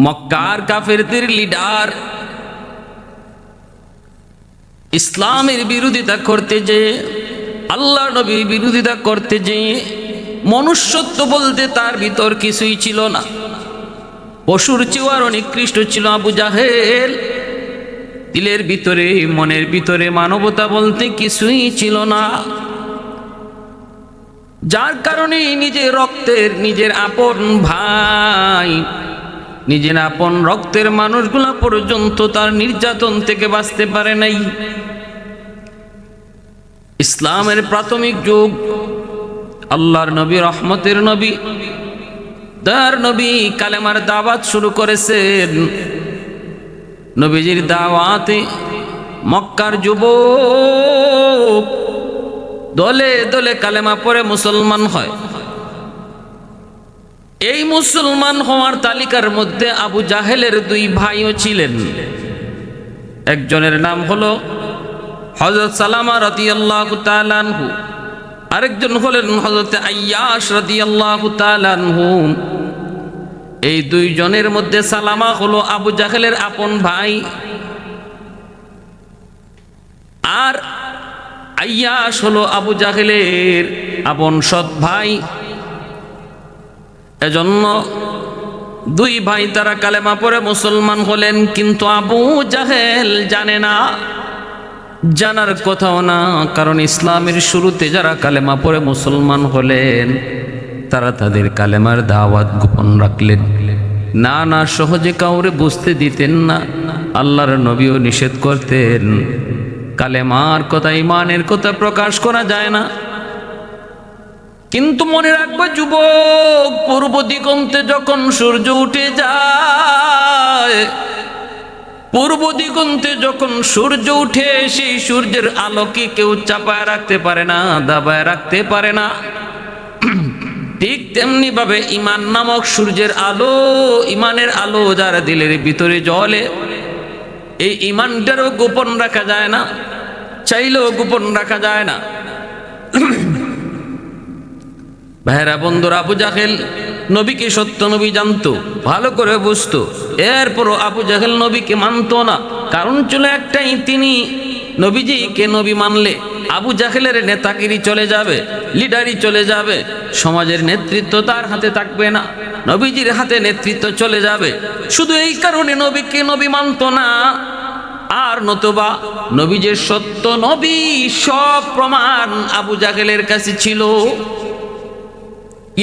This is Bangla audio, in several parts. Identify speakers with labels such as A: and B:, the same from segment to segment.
A: মক্কার কাফেরদের লিডার ইসলামের বিরোধিতা করতে যে, আল্লাহ নবীর বিরোধিতা করতে যে, মনুষ্যত্ব বলতে তার ভিতর কিছুই ছিল না। পশুর চেয়ে আরো নিকৃষ্ট ছিল আবু জাহেল। দিলের ভিতরে, মনের ভিতরে মানবতা বলতে কিছুই ছিল না, যার কারণে নিজের রক্তের, নিজের আপন ভাই, নিজের আপন রক্তের মানুষগুলা পর্যন্ত তার নির্যাতন থেকে বাঁচতে পারে নাই। ইসলামের প্রাথমিক যুগ, আল্লাহর নবী, রহমতের নবী, তার নবী কালেমার দাওয়াত শুরু করেছেন। নবীজির দাওয়াতে মক্কার যুবক দলে দলে কালেমা পড়ে মুসলমান হয়। এই মুসলমান হওয়ার তালিকার মধ্যে আবু জাহেলের দুই ভাইও ছিলেন। একজনের নাম হলো হযরত সালামা রাদিয়াল্লাহু তাআলা আনহু, আরেকজন হলেন হযরত আইয়াশ রাদিয়াল্লাহু তাআলা আনহু। এই দুইজনের মধ্যে সালামা হলো আবু জাহেলের আপন ভাই, আর আইয়াশ হলো আবু জাহেলের আপন সৎ ভাই। এজন্য দুই ভাই তারা কালেমা পড়ে মুসলমান হলেন, কিন্তু আবু জাহেল জানে না, জানার কথাও না। কারণ ইসলামের শুরুতে যারা কালেমা পড়ে মুসলমান হলেন তারা তাদের কালেমার দাওয়াত গোপন রাখলেন। না না, সহজে কাউরে বুঝতে দিতেন না। আল্লাহর নবীও নিষেধ করতেন, কালেমার কথা, ইমানের কথা প্রকাশ করা যায় না। কিন্তু মনে রাখবে যুবক, পূর্ব দিগন্তে যখন সূর্য উঠে যায়, পূর্ব দিগন্তে যখন সূর্য উঠে, সেই সূর্যের আলোকে কেউ চাপায় রাখতে পারে না, দাবায় রাখতে পারে না। ঠিক তেমনি ভাবে ইমান নামক সূর্যের আলো, ইমানের আলো যারা দিলের ভিতরে জ্বলে, এই ইমানটারও গোপন রাখা যায় না, চাইলেও গোপন রাখা যায় না। ভাইরা বন্ধুরা, আবু জাহেল নবীকে সত্য নবী জানতো, ভালো করে বুঝতো। এরপরও আবু জাহেল নবীকে মানতো না। কারণ ছিল একটাই, তিনি নবীজিকে নবী মানলে আবু জাহেলের নেতাগিরি চলে যাবে, লিডারি চলে যাবে, সমাজের নেতৃত্ব তার হাতে থাকবে না, নবীজির হাতে নেতৃত্ব চলে যাবে। শুধু এই কারণে নবীকে নবী মানতো না। আর নতুবা নবীজের সত্য নবী সব প্রমাণ আবু জাহেলের কাছে ছিল,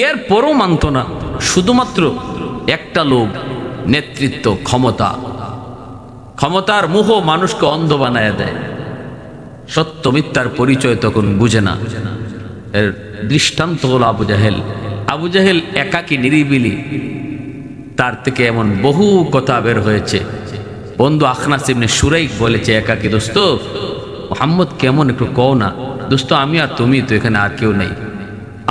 A: এরপরও মানত না। শুধুমাত্র একটা লোভ, নেতৃত্ব, ক্ষমতা। ক্ষমতার মোহ মানুষকে অন্ধ বানায় দেয়, সত্য মিথ্যার পরিচয় তখন বুঝে না। এর দৃষ্টান্ত হলো আবু জাহেল। আবু জাহেল একাকী, নিরিবিলি, তার থেকে এমন বহু কথা বের হয়েছে। বন্ধু আখনাস ইবনে শুরাইক বলেছে একাকী, দোস্ত মুহাম্মদ কেমন, একটু কও না। দোস্ত আমি আর তুমি তো, এখানে আর কেউ নেই।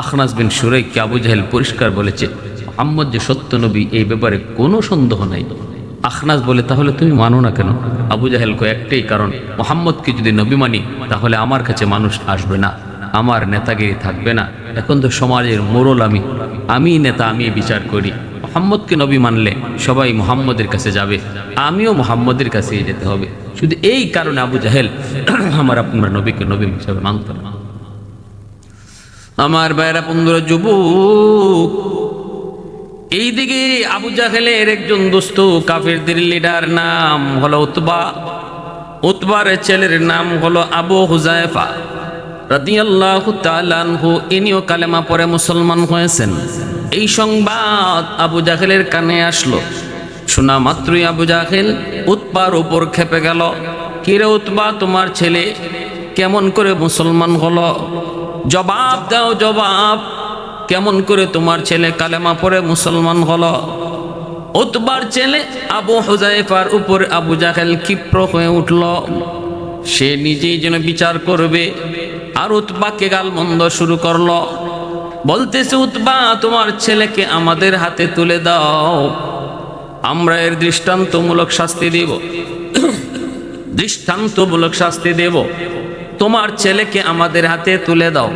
A: আখনাস বিন শুরাইককে আবু জাহেল পরিষ্কার বলেছে, মুহাম্মদ যে সত্য নবী এই ব্যাপারে কোনো সন্দেহ নাই। আখনাস বলে, তাহলে তুমি মানো না কেন? আবু জাহেল কয়, একটাই কারণ, মুহাম্মদকে যদি নবী মানি তাহলে আমার কাছে মানুষ আসবে না, আমার নেতাগিরি থাকবে না। এখন তো সমাজের মোড়ল আমি নেতা, আমি বিচার করি। মুহাম্মদকে নবী মানলে সবাই মুহাম্মদের কাছে যাবে, আমিও মুহাম্মদের কাছেই যেতে হবে। শুধু এই কারণে আবু জাহেল আমার আপনার নবীকে নবী হিসাবে মানত না। আমার ভাইরা বন্ধুরা, যুবক, এইদিকে আবু জাহেলের একজন দোস্ত, কাফেরদের লিডার, নাম হলো উতবা। উতবার ছেলের নাম হলো আবু হুযায়ফা রাদিয়াল্লাহু তাআলা আনহু। ইনিও কালেমা পড়ে মুসলমান হয়েছেন। এই সংবাদ আবু জাহেলের কানে আসলো। শোনা মাত্রই আবু জাহেল উতবার উপর খেপে গেল। কিরে উতবা, তোমার ছেলে কেমন করে মুসলমান হলো? জবাব দাও, জবাব। কেমন করে তোমার ছেলে কালেমা পড়ে মুসলমান হলো? উতবার ছেলে আবু হুযায়ফার উপর আবু জাহেল ক্ষিপ্র হয়ে উঠল। সে নিজেই যেন বিচার করবে, আর উতবাকে গালমন্দ শুরু করলো। বলতেছে, উতবা, তোমার ছেলেকে আমাদের হাতে তুলে দাও, আমরা এর দৃষ্টান্তমূলক শাস্তি দেব, দৃষ্টান্তমূলক শাস্তি দেব। তোমার ছেলেকে আমাদের হাতে তুলে দাও।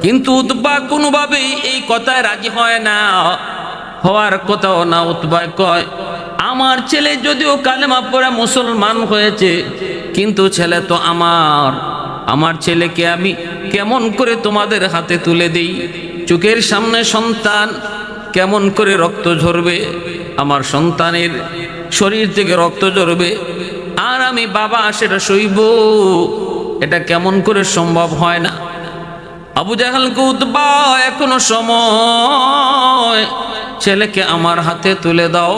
A: কিন্তু উতবা কোনোভাবেই এই কথায় রাজি হয় না, হওয়ার কথাও না। উতবা কয়, আমার ছেলে যদিও কালেমা পড়ে মুসলমান হয়েছে, কিন্তু ছেলে তো আমার ছেলেকে আমি কেমন করে তোমাদের হাতে তুলে দিই? চোখের সামনে সন্তান, কেমন করে রক্ত ঝরবে, আমার সন্তানের শরীর থেকে রক্ত ঝরবে, আর আমি বাবা সেটা সইব, এটা কেমন করে সম্ভব হয় না। আবু জাহেলকে উতবা, এখনো সময়, ছেলেকে আমার হাতে তুলে দাও।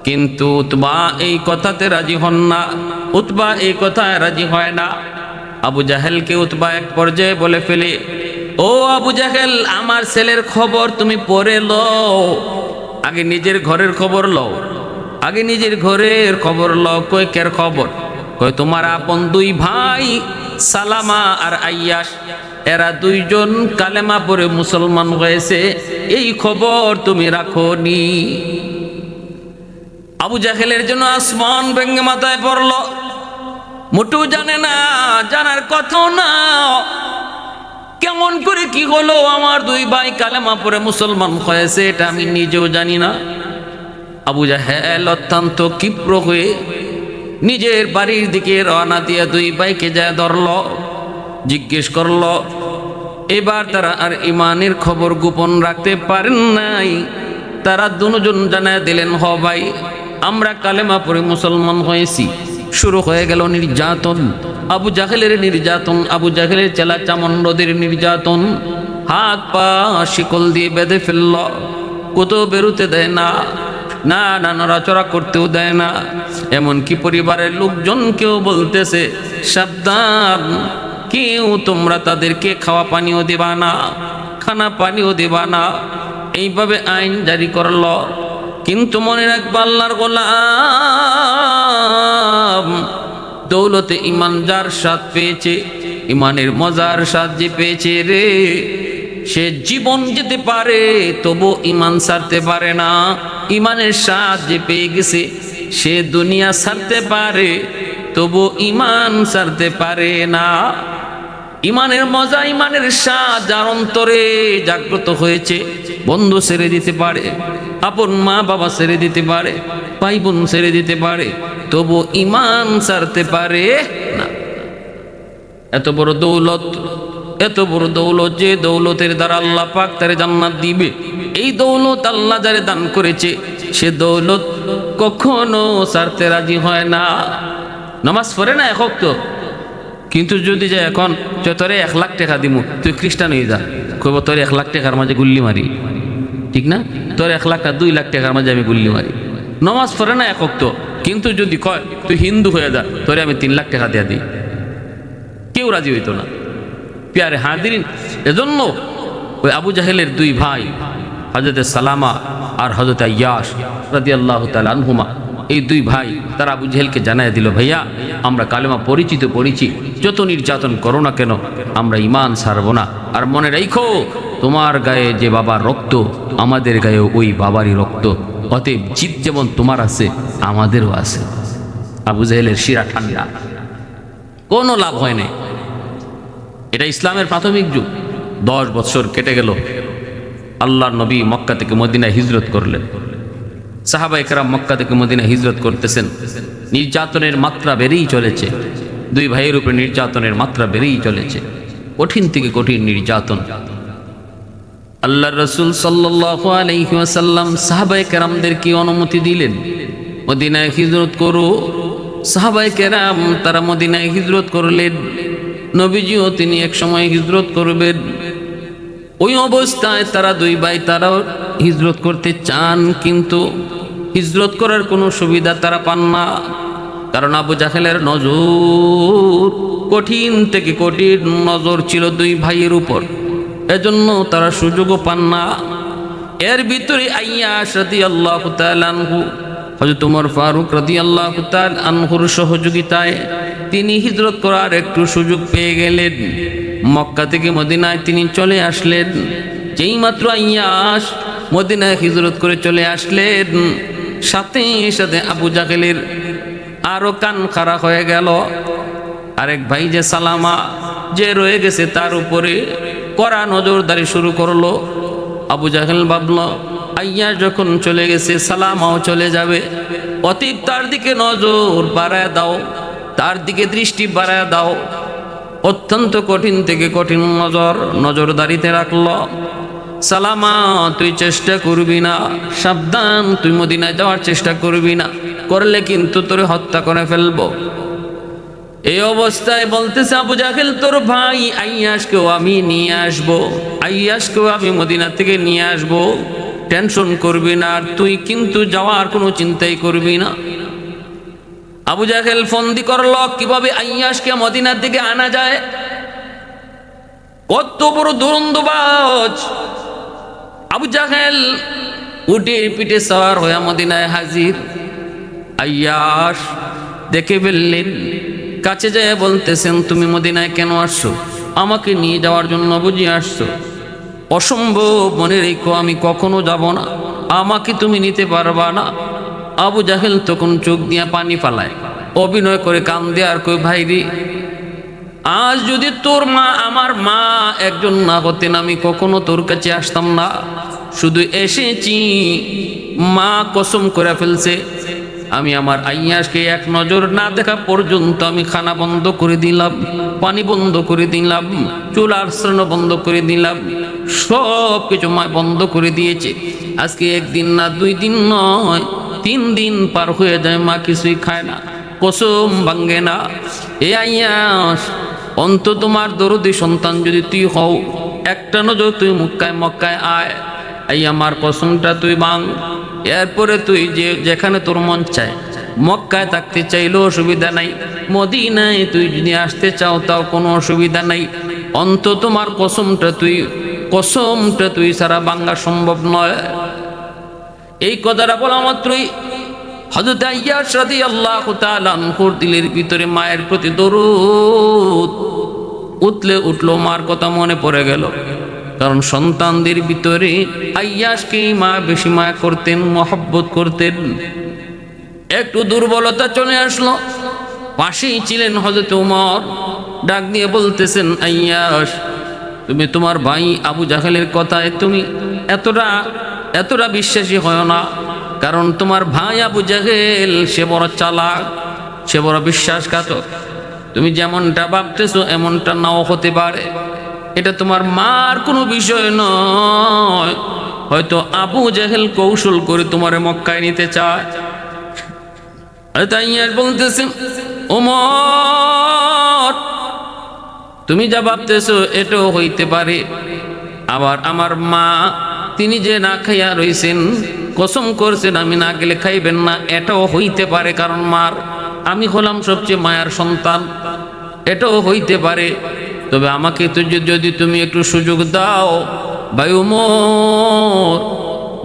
A: কিন্তু উতবা এই কথাতে রাজি হন না, উতবা এই কথায় রাজি হয় না। আবু জাহেলকে উতবা এক পর্যায়ে বলে ফেলে, ও আবু জাহেল, আমার ছেলের খবর তুমি পরে লও, আগে নিজের ঘরের খবর লও, আগে নিজের ঘরের খবর লও। কই কের খবর? কই তোমার আপন দুই ভাই সালামা আর আইয়াস, এরা দুইজন কালেমা পড়ে মুসলমান হয়েছে, এই খবর তুমি রাখো নি। আবু জাহেলের জন্য আসমান ভেঙে মাথায় পড়ল, মোটু জানে না, জানার কথাও না, কেমন করে কি হলো আমার দুই ভাই কালেমা পড়ে মুসলমান হয়েছে, এটা আমি নিজেও জানি না। আবু জাহেল অত্যন্ত ক্ষিপ্র হয়ে নিজের বাড়ির দিকে রওনা দিয়ে দুই ভাইকে যায় ধরল, জিজ্ঞেস করল। এবার তারা আর ইমানের খবর গোপন রাখতে পারেন নাই, তারা দুজন জানায় দিলেন, হ ভাই, আমরা কালেমা পড়ে মুসলমান হয়েছি। শুরু হয়ে গেল নির্যাতন, আবু জাহেলের নির্যাতন, আবু জাহেলের চেলা চামণ্ডদের নির্যাতন। হাত পা শিকল দিয়ে বেঁধে ফেলল, কোথাও বেরোতে দেয় না, না না নড়াচড়া করতেও দেয় না। এমনকি পরিবারের লোকজনকেও বলতেছে, সাবধান, কেউ তোমরা তাদেরকে খাওয়া পানিও দেবা না, খানা পানিও দেবা না। এইভাবে আইন জারি করল। কিন্তু মনে রাখবা, আল্লাহর গোলাম, দৌলতে ইমান যার স্বাদ পেয়েছে, ইমানের মজার স্বাদ যে পেয়েছে রে, সে জীবন যেতে পারে তবু ইমান ছাড়তে পারে না। ইমানের স্বাদ যে পেয়ে গেছে, সে দুনিয়া ছাড়তে পারে তবু ইমান ছাড়তে পারে না। ইমানের মজা, ইমানের স্বাদ যার অন্তরে জাগ্রত হয়েছে, বন্ধু ছেড়ে দিতে পারে, আপন মা বাবা ছেড়ে দিতে পারে, ভাই বোন ছেড়ে দিতে পারে, তবু ইমান ছাড়তে পারে না। এত বড় দৌলত, এত বড় দৌলত, যে দৌলতের দ্বারা আল্লাহ পাক তারে জান্নাত দিবে, এই দৌলত আল্লাহ যারে দান করেছে, সে দৌলত কখনো ছাড়তে রাজি হয় না। নামাজ পড়ে না এক ওয়াক্ত, কিন্তু যদি যে এখন তোরে 1 লাখ টাকা দিমু, তুই খ্রিস্টান হয়ে যা, কইব তোর 1 লাখ টাকার মাঝে গুল্লি মারি, ঠিক না? তোর 1 লাখ 2 লাখ টাকার মাঝে আমি গুল্লি মারি। নামাজ পড়ে না এক ওয়াক্ত, কিন্তু যদি কয় তুই হিন্দু হয়ে যা, তোরে আমি 3 লাখ টাকা দিয়ে দিই, কেউ রাজি হইতো না। প্যারে হাজিরিন, এজন্য ওই আবু জাহেলের দুই ভাই হযরতে সালামা আর হযরতে আইয়াস রাদিয়াল্লাহু তাআলা আনহুমা, এই দুই ভাই তারা আবু জাহেলকে জানায় দিল, ভাইয়া, আমরা কালেমা পড়েছি, যত নির্যাতন করো না কেন আমরা ইমান ছাড়ব না। আর মনে রাখো, তোমার গায়ে যে বাবার রক্ত, আমাদের গায়ে ওই বাবারই রক্ত, অতএব জিত যেমন তোমার আছে আমাদেরও আছে। আবু জাহেলের শিরা ঠান্ডা, কোনো লাভ হয় নাই। এটা ইসলামের প্রাথমিক যুগ। 10 বছর কেটে গেল, আল্লাহর নবী মক্কা থেকে মদিনায় হিজরত করলেন। সাহাবায়ে কেরাম মক্কা থেকে মদিনায় হিজরত করতেছেন, নির্যাতনের মাত্রা বেড়েই চলেছে, দুই ভাইয়ের উপরে নির্যাতনের মাত্রা বেড়েই চলেছে, কঠিন থেকে কঠিন নির্যাতন। আল্লাহর রাসূল সাল্লাল্লাহু আলাইহি ওয়াসাল্লাম সাহাবায়ে কেরামদেরকে অনুমতি দিলেন, মদিনায় হিজরত করো। সাহাবায়ে কেরাম তারা মদিনায় হিজরত করলেন, নবীজিও তিনি এক সময় হিজরত করবেন। ওই অবস্থায় তারা দুই ভাই তারাও হিজরত করতে চান, কিন্তু হিজরত করার কোনো সুবিধা তারা পান না, কারণ আবু জাহেলের নজর, কঠিন থেকে কঠিন নজর ছিল দুই ভাইয়ের উপর, এজন্য তারা সুযোগও পান না। এর ভিতরে আইয়াস রাদিয়াল্লাহু তাআলা আনহু, হযরত ওমর ফারুক রাদিয়াল্লাহু তাআলা আনহুর সহযোগিতায় তিনি হিজরত করার একটু সুযোগ পেয়ে গেলেন। মক্কা থেকে মদিনায় তিনি চলে আসলেন। যেই মাত্র আইয়াস মদিনায় হিজরত করে চলে আসলেন, সাথে সাথে আবু জাহেলের আরো কান খাড়া হয়ে গেল। আরেক ভাই যে সালামা, যে রয়ে গেছে, তার উপরে কড়া নজরদারি শুরু করলো। আবু জাহেল ভাবল, আইয়াস যখন চলে গেছে সালামাও চলে যাবে, অতএব তার দিকে নজর বাড়ায় দাও, তার দিকে দৃষ্টি বাড়ায় দাও। অত্যন্ত কঠিন থেকে কঠিন নজরদারিতে রাখল। সালামা তুই চেষ্টা করবি না, সাবধান, তুই মদিনায় যাওয়ার চেষ্টা করবি না, করলে কিন্তু তোরে হত্যা করে ফেলবো। এই অবস্থায় বলতেছে আবু জাহেল, তোর ভাই আইয়াসকেও আমি নিয়ে আসবো, আইয়াসকেও আমি মদিনা থেকে নিয়ে আসবো, টেনশন করবি না, আর তুই কিন্তু যাওয়ার কোনো চিন্তাই করবি না। আবু জাহেল ফন্দি করল কিভাবে আইয়াসকে মদিনার দিকে আনা যায়। কত বড় দুরন্দবাজ আবু জাহেল! উটের পিঠে সওয়ার হয়ে মদিনায় হাজির। আইয়াস দেখে ফেললেন, কাছে যায় বলতেছেন, তুমি মদিনায় কেন আসছো? আমাকে নিয়ে যাওয়ার জন্য বুঝি আসছো? অসম্ভব, মনে রেখো আমি কখনো যাব না, আমাকে তুমি নিতে পারবা না। আবু জাহেল তখন চোখ দিয়া পানি ফালায়, অভিনয় করে কান্দে আর কই, ভাইরে, আজ যদি তোর মা আমার মা একজন না হতেন আমি কখনো তোর কাছে আসতাম না, শুধু এসেছি, মা কসম করে ফেলছে আমি আমার আইয়াসকে এক নজর না দেখা পর্যন্ত আমি খানা বন্ধ করে দিলাম, পানি বন্ধ করে দিলাম, চুলার স্নান বন্ধ করে দিলাম, সব কিছু মা বন্ধ করে দিয়েছে। আজকে একদিন না, 2 দিন নয়, 3 দিন পার হয়ে যায়, মা কিছুই খায় না, কসম ভাঙ্গে না। এ আইয়াস, অন্তত তোমার দরদি সন্তান যদি তুই হও, একটা নজর তুই মক্কায় আয়, এই আমার কসমটা তুই ভাঙ। এরপরে তুই যেখানে তোর মন চায়, মক্কায় থাকতে চাইলেও অসুবিধা নাই, মদিনায় তুই যদি আসতে চাও তাও কোনো অসুবিধা নাই, অন্তত তোমার কসমটা তুই সারা ভাঙা সম্ভব নয়। এই কথাটা বলা মাত্রই হযরত আইয়াস রাদিয়াল্লাহু তাআলা আনহুর দিলের ভিতরে মায়ের প্রতি দরুদ উতলে উঠলো, মার কথা মনে পড়ে গেল। কারণ সন্তানদের ভিতরে আইয়াসকে মা বেশি মায়া করতেন, মহব্বত করতেন। একটু দুর্বলতা চলে আসলো, পাশেই ছিলেন হযরত ওমর, ডাক দিয়ে বলতেছেন, আইয়াস, তুমি তোমার ভাই আবু জাহেলের কথায় তুমি এতটা বিশ্বাসী হয় না, কারণ তোমার ভাই আবু জাহেল সে বড় চালাক, সে বড় বিশ্বাসঘাতক। তুমি যেমনটা ভাবতেছো এমনটা নাও হতে পারে, এটা তোমার মার কোনো বিষয় নয়, হয়তো আবু জাহেল কৌশল করে তোমার মক্কায় নিতে চায়। তাই বলতেছেন, ওমর, তুমি যা ভাবতেছো এটাও হইতে পারে, আবার আমার মা তিনি যে না খাইয়া রইছেন, কসম করছেন আমি না গেলে খাইবেন না, এটাও হইতে পারে, কারণ আমি হলাম সবচেয়ে মায়ার সন্তান, এটাও হইতে পারে। তবে আমাকে তো যদি তুমি একটু সুযোগ দাও ভাই ওমর,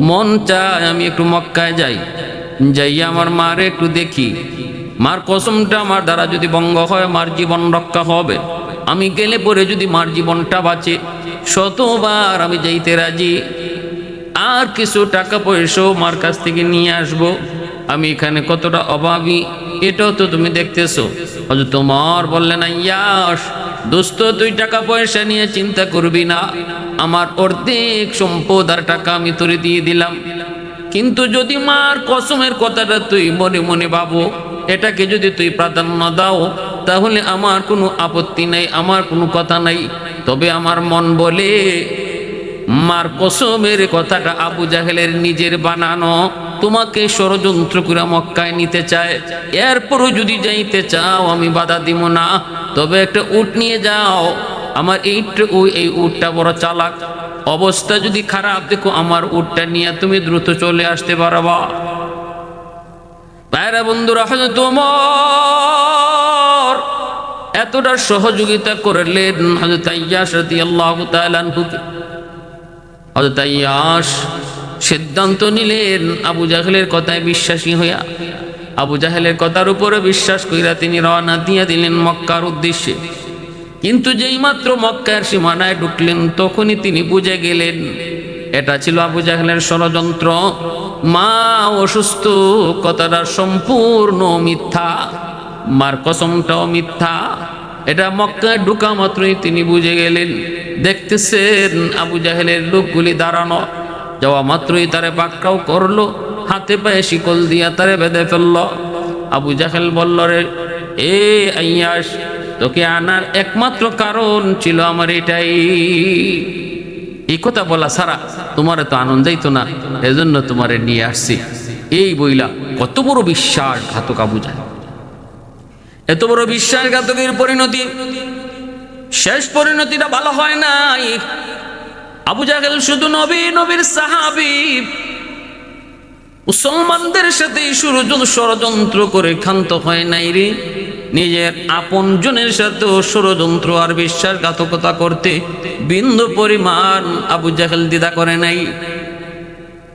A: মন চায় আমি একটু মক্কায় যাই আমার মারে একটু দেখি, মার কসমটা আমার দ্বারা যদি ভঙ্গ হয় মার জীবন রক্ষা হবে, আমি গেলে পরে যদি মার জীবনটা বাঁচে, শতবার আমি যাইতে রাজি। আর কিছু টাকা পয়সাও মার কাছ থেকে নিয়ে আসবো, আমি এখানে কতটা অভাবী এটাও তো তুমি দেখতেছো। হযরত ওমর বললেন, আইয়াস দোস্ত, তুই টাকা পয়সা নিয়ে চিন্তা করবি না, আমার অর্ধেক সম্পদ আর টাকা আমি তোরে দিয়ে দিলাম, কিন্তু যদি মার কসমের কথাটা তুই মনে মনে ভাবো, এটাকে যদি তুই প্রাধান্য দাও, তাহলে আমার কোনো আপত্তি নাই, আমার কোনো কথা নাই। তবে আমার মন বলে মার কসমের কথাটা আবু জাহেলের নিজের বানানো, তোমাকে ষড়যন্ত্র করে মক্কায় নিতে চায়, এরপরও যদি যাইতে চাও আমি বাধা দিব না, তবে একটা উট নিয়ে যাও, আমার এই উটটা বড় চালাক, অবস্থা যদি খারাপ দেখো আমার উটটা নিয়ে তুমি দ্রুত চলে আসতে পারবা। ভাইরা বন্ধুরা, হযরত ওমর এতটা সহযোগিতা করলেন হযরত আইয়াস রাদিয়াল্লাহু তাআলা আনহুকে। হযরত আইয়াস সিদ্ধান্ত নিলেন আবু জাহেলের কথায় বিশ্বাসী হইয়া, আবু জাহেলের কথার উপরে বিশ্বাস কইরা তিনি রওনা দিয়ে দিলেন মক্কার উদ্দেশ্যে। কিন্তু যেই মাত্র মক্কার সীমানায় ঢুকলেন, তখনই তিনি বুঝে গেলেন এটা ছিল আবু জাহেলের ষড়যন্ত্র, মা অসুস্থ কথাটা সম্পূর্ণ মিথ্যা, মার কসমটাও মিথ্যা। এটা মক্কায় ঢুকা মাত্রই তিনি বুঝে গেলেন। দেখতেছেন আবু জাহেলের লোকগুলি দাঁড়ানো, যাওয়া মাত্রই তারে পাকড়াও করলো, হাতে পায়ে শিকল দিয়া তারে বেঁধে ফেললো। আবু জাহেল বলল, রে এ আইয়াস, তোকে আনার একমাত্র কারণ ছিল আমার এটাই। এই কথা বলা ছাড়া তোমার তো আনন্দেই তো না, এজন্য তোমারে নিয়ে আসছি। এই বইলা কত বড় বিশ্বাসঘাতক আবু জাহেল, এত বড় বিশ্বাসঘাতকের পরিণতি, শেষ পরিণতিটা ভালো হয় নাই। আবু জাহেল শুধু নবীর সাহাবী, মুসলমানদের সাথে ষড়যন্ত্র করে ক্ষান্ত হয় নাই রে, নিজের আপন জনের সাথেও ষড়যন্ত্র আর বিশ্বাসঘাতকতা করতে বিন্দু পরিমাণ আবু জাহেল দ্বিধা করে নাই।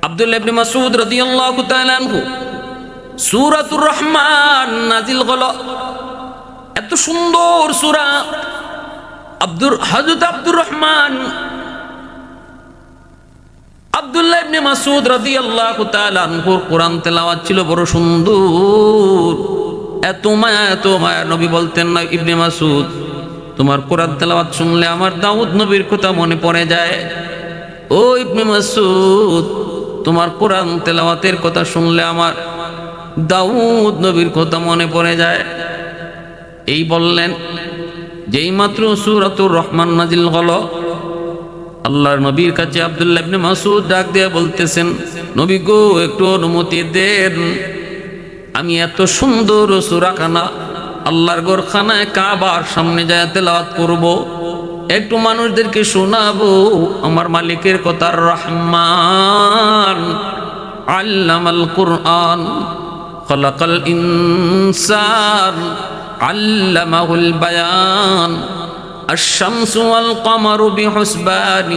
A: আব্দুল্লাহ ইবনে মাসউদ রাদিয়াল্লাহু তাআলা আনহু সূরাতুর রহমান নাজিল হলো, এত সুন্দর সূরা। হযরত আব্দুর রহমান আব্দুল্লাহ ইবনে মাসউদ রাদিয়াল্লাহু তাআলা আনহুর কোরআন তেলাওয়াত ছিল বড় সুন্দর, এত মায়া। নবী বলতেন না, ইবনে মাসউদ তোমার কোরআন তেলাওয়াত শুনলে আমার দাউদ নবীর কথা মনে পড়ে যায়। ও ইবনে মাসউদ, তোমার কোরআন তেলাওয়াতের কথা শুনলে আমার দাউদ নবীর কথা মনে পড়ে যায়। এই বললেন, যেই মাত্র সূরাতুর রহমান নাজিল হলো, আল্লাহর নবীর কাছে আব্দুল্লাহ ইবনে মাসউদ ডাক দিয়ে বলতেছেন, নবী গো, একটু অনুমতি দেন, আমি এত সুন্দর সূরাখানা আল্লাহর ঘরখানায় কাবার সামনে যায় তেলাওয়াত করব, একটু মানুষদেরকে শোনাবো আমার মালিকের কথা। রহমান আল্লামাল কুরআন খলাকাল ইনসান আল্লামাহুল বায়ান الشمس والقمر بحسبان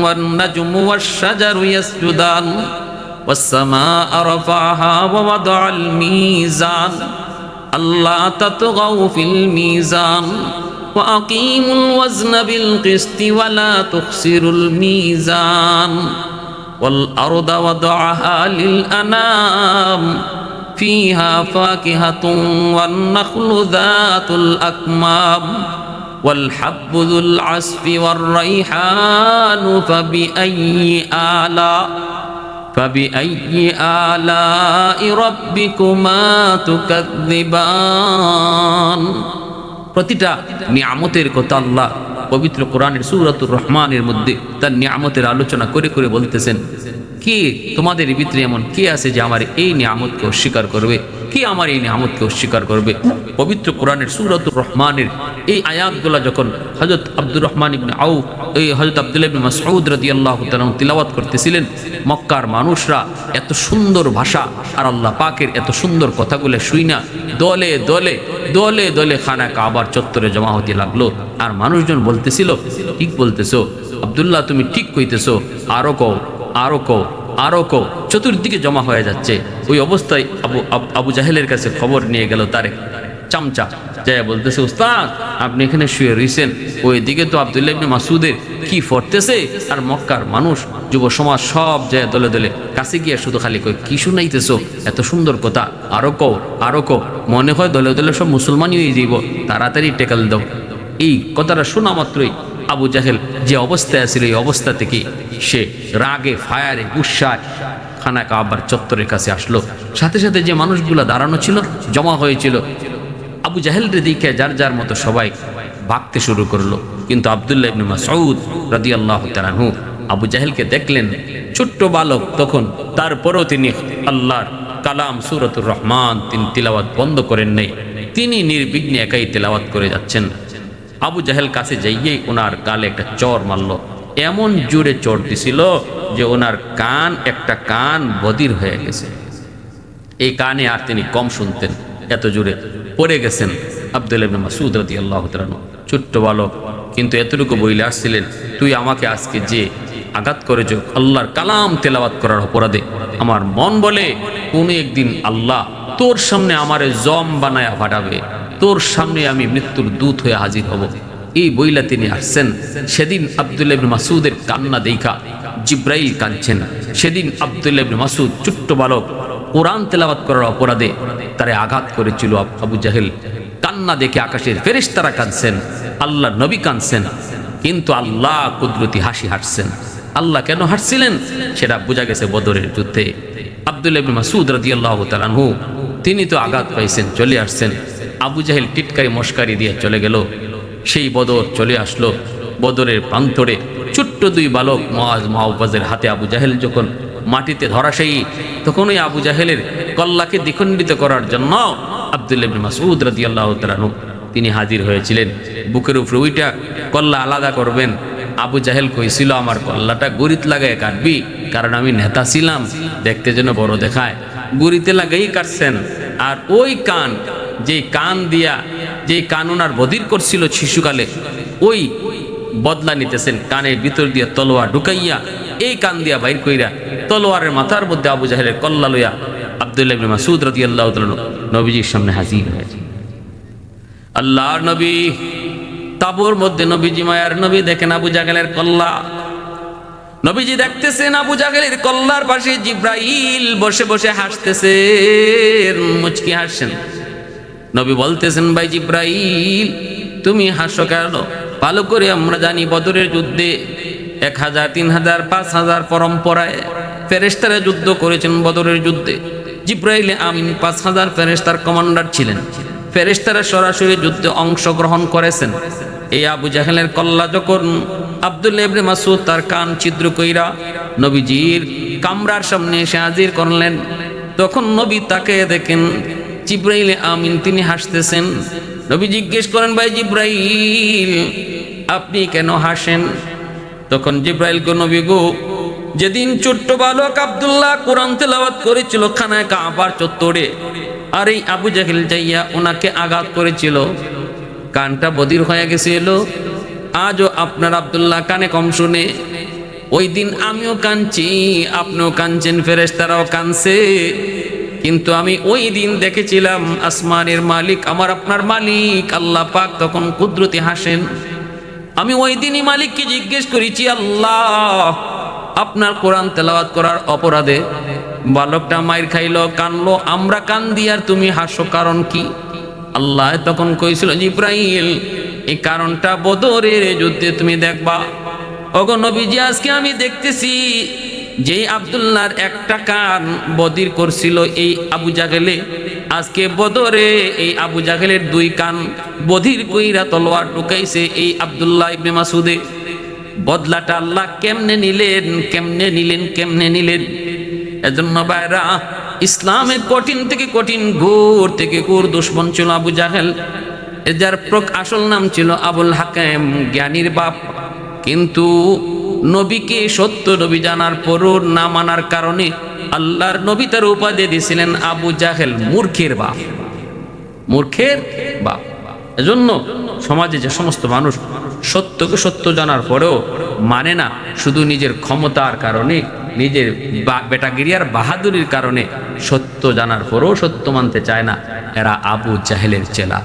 A: والنجم والشجر يسجدان والسماء رفعها ووضع الميزان ألا تطغوا في الميزان وأقيموا الوزن بالقسط ولا تخسروا الميزان والأرض وضعها للأنام فيها فاكهة والنخل ذات الأكمام والحب ذو العصف والريحان فبأي آلاء ربكما تكذبان। প্রতিটা নিয়ামতের কথা আল্লাহ পবিত্র কোরআনের সূরাতুর রহমানের মধ্যে তার নিয়ামতের আলোচনা করে করে বলতেছেন, কি তোমাদের ভিতরে এমন কে আছে যে আমার এই নিয়ামতকে অস্বীকার করবে, কি আমার এই নিয়ামতকে অস্বীকার করবে। পবিত্র কোরআনের সূরাতুর রহমানের এই আয়াতগুলো যখন হযরত আব্দুর রহমান ইবনে আউফ, এই হযরত আব্দুল্লাহ ইবনে মাসউদ রাদিয়াল্লাহু তাআলা তিলাওয়াত করতেছিলেন, মক্কার মানুষরা এত সুন্দর ভাষা আর আল্লাহ পাকের এত সুন্দর কথাগুলো শুইনা দলে দলে দলে দলে খানা কাবার চত্বরে জমা হতে লাগলো। আর মানুষজন বলতেছিল, ঠিক বলতেছো আব্দুল্লাহ, তুমি ঠিক কইতেছো, আরো কও, আরো কও, আরো কও, চতুর্দিকে জমা হয়ে যাচ্ছে। ওই অবস্থায় আবু জাহেলের কাছে খবর নিয়ে গেল তার চামচা, যাই বলতেছে, উস্তাদ আপনি এখানে শুয়ে রয়েছেন, ওইদিকে তো আব্দুল্লাহ ইবনে মাসউদের কি ফরতেছে, আর মক্কার মানুষ যুব সমাজ সব যায় দলে দলে কাছে গিয়ে শুধু খালি কই, কি শুনাইতেছো এত সুন্দর কথা, আরো কও, আরো কও, মনে হয় দলে দলে সব মুসলমানই হয়ে যাইব, তাড়াতাড়ি টেকাল দাও। এই কথাটা শোনা মাত্রই আবু জাহেল যে অবস্থায় আছিল, এই অবস্থা থেকে সে রাগে ফায়ারে গুসায় খানা কাবার চত্বরের কাছে আসলো। সাথে সাথে যে মানুষগুলো দাঁড়ানো ছিল, জমা হয়েছিল, আবু জাহেলরে দেখে যার যার মতো সবাই ভাগতে শুরু করলো। কিন্তু আব্দুল্লাহ ইবনে মাসউদ রাদিয়াল্লাহু তাআলা আনহু আবু জাহেলকে দেখলেন ছোট্ট বালক তখন, তারপরেও তিনি আল্লাহর কালাম সূরাতুর রহমান তিনি তিলাওয়াত বন্ধ করেন নাই, তিনি নির্বিঘ্নে একাই তিলাওয়াত করে যাচ্ছেন। আবু জাহেল কাছে যাইয়েই ওনার গালে একটা চর মারল, এমন জোরে চর দিছিল যে ওনার একটা কান বধির হয়ে গেছে। এই কানে আর তিনি কম শুনতেন, এত জোরে পড়ে গেছেন আব্দুল্লাহ ইবনে মাসউদ রাদিয়াল্লাহু তাআলা আনহু, ছোট্ট বালক, কিন্তু এতটুকু বইলে আসছিলেন, তুই আমাকে আজকে যে আঘাত করেছ আল্লাহর কালাম তেলাওয়াত করার অপরাধে, আমার মন বলে কোনো একদিন আল্লাহ তোর সামনে আমারে জম বানায়া ফাটাবে, তোর সামনে আমি মৃত্যুর দূত হয়ে হাজির হব। এই বইলা তিনি আসছেন। সেদিন আব্দুল্লাহ ইবনে মাসউদের কান্না দেখা জিব্রাইল কাঁদছেন। সেদিন আব্দুল্লাহ ইবনে মাসউদ ছোট্ট বালক কোরআন তেলাওয়াত করার অপরাধে তারে আঘাত করেছিল আবু জাহেল, কান্না দেখে আকাশের ফেরেশতারা কাঁদছেন, আল্লাহ নবী কাঁদছেন, কিন্তু আল্লাহ কুদরতি হাসি হাসছেন। আল্লাহ কেন হাসছিলেন সেটা বোঝা গেছে বদরের যুদ্ধে। আব্দুল্লাহ ইবনে মাসউদ রাদিয়াল্লাহু তাআলা আনহু তিনি তো আঘাত পাইছেন, চলে আসছেন। আবু জাহেল টিটকারি মস্কারি দিয়ে চলে গেল। সেই বদর চলে আসলো। বদরের প্রান্তরে ছোট্ট দুই বালক মুআজ মুআওয়াজের হাতে আবু জাহেল যখন মাটিতে ধরাশায়ী, তখন ওই আবু জাহেলের কল্লাকে দ্বিখণ্ডিত করার জন্য আব্দুল্লাহ ইবনে মাসউদ রাদিয়াল্লাহু তাআলা আনহু তিনি হাজির হয়েছিলেন। বুকের উপরে ওইটা কল্লা আলাদা করবেন। আবু জাহেল কইছিল আমার কল্লাটা গুরিত লাগায় কাটবি, কারণ আমি নেতা ছিলাম, দেখতে যেন বড় দেখায়। গুরিতে লাগাই কাটছেন। আর ওই কান, যেই কান দিয়া যেই কান ওনার বধির করছিল শিশুকালে, ওই বদলা নিতেছেন। কানের ভিতর দিয়া তলোয়ার ঢুকাইয়া এই কান দিয়া বাইর কইরা তলোয়ারের মাথার মধ্যে আবু জাহেলের কল্লা লইয়া আব্দুল্লাহ ইবনে মাসউদ রাদিয়াল্লাহু তাআলা নবীজির সামনে হাজির হয়েছে। আল্লাহর নবী তাবুর মধ্যে, নবীজি মায়ার নবী দেখেন আবু জাহেলের কল্লা। নবীজি দেখতেছেন আবু জাহেলের কল্লার পাশে জিব্রাইল বসে বসে হাসতেছেন, মুচকি হাসছেন। নবী বলতেছেন, ভাই জিব্রাইল তুমি হাসো কেন? ভালো করে আমরা জানি বদরের যুদ্ধে 1000, 3000, 5000 পরম্পরায় ফেরেশতারা যুদ্ধ করেছেন। বদরের যুদ্ধে জিব্রাইল আমিন 5000 ফেরেশতার কমান্ডার ছিলেন। ফেরেশতারা সরাসরি যুদ্ধে অংশগ্রহণ করেছেন। এই আবু জাহেলের কল্লা যখন আব্দুল্লাহ ইবনে মাসউদ তার কান ছিদ্র কইরা নবীজির কামরার সামনে এসে হাজির করলেন, তখন নবী তাকে দেখেন জিব্রাইল আমিন তিনি হাসতেছেন। নবী জিজ্ঞেস করেন, ভাই জিব্রাইল আপনি কেন হাসেন? তখন জিব্রাইল গো নবী গো, যেদিন ছোট্ট বালক আব্দুল্লাহ কোরআন তেলাওয়াত করেছিল খানায় কাবার চত্বরে, আর এই আবু জাহেল যাইয়া ওনাকে আঘাত করেছিল, কানটা বধির হয়ে গেছিল। আজও আপনার আব্দুল্লাহ কানে কম শুনে। ওই দিন আমিও কাঁদছি, আপনিও কাঁদছেন, ফেরেশতারাও কাঁদছে। কিন্তু আমি ওই দিন দেখেছিলাম আসমানের মালিক, আমার আপনার মালিক আল্লাহ পাক তখন কুদরতি হাসেন। আমি ওই দিনই মালিককে জিজ্ঞেস করেছি, আল্লাহ আপনার কোরআন তেলাওয়াত করার অপরাধে বালকটা মাইর খাইলো, কানলো, আমরা কান্দি আর তুমি হাসো, কারণ কি? আল্লাহ তখন কইছিল, জিব্রাইল এই কারণটা বদরের যুদ্ধে তুমি দেখবা। ওগো নবীজি আজকে আমি দেখতেছি যে আব্দুল্লাহর একটা কান বধির করছিল এই আবু জাহেলে, আজকে বদরে এই আবু জাহেলের 2 কান বধির কইরা তলোয়ার ঢুকাইছে এই আব্দুল্লাহ ইবনে মাসউদে। বদলাটা আল্লাহ কেমনে নিলেন, কেমনে নিলেন, কেমনে নিলেন? এজন্য ভাইরা, ইসলামের কঠিন থেকে কঠিন, ঘোর থেকে ঘোর দুশমন ছিল আবু জাহেল। যার আসল নাম ছিল আবুল হাকাম, জ্ঞানীর বাপ। কিন্তু নবীকে সত্য নবী জানার পরও না মানার কারণে আল্লাহর নবী তার উপাধি দিয়েছিলেন আবু জাহেল, মূর্খের বাপ, মূর্খের বাপ। এজন্য সমাজে যে সমস্ত মানুষ সত্যকে সত্য জানার পরেও মানে না, শুধু নিজের ক্ষমতার কারণে, নিজের বেটাগিরি আর বাহাদুরির কারণে সত্য জানার পরেও সত্য মানতে চায় না, এরা আবু জাহেলের চেলা।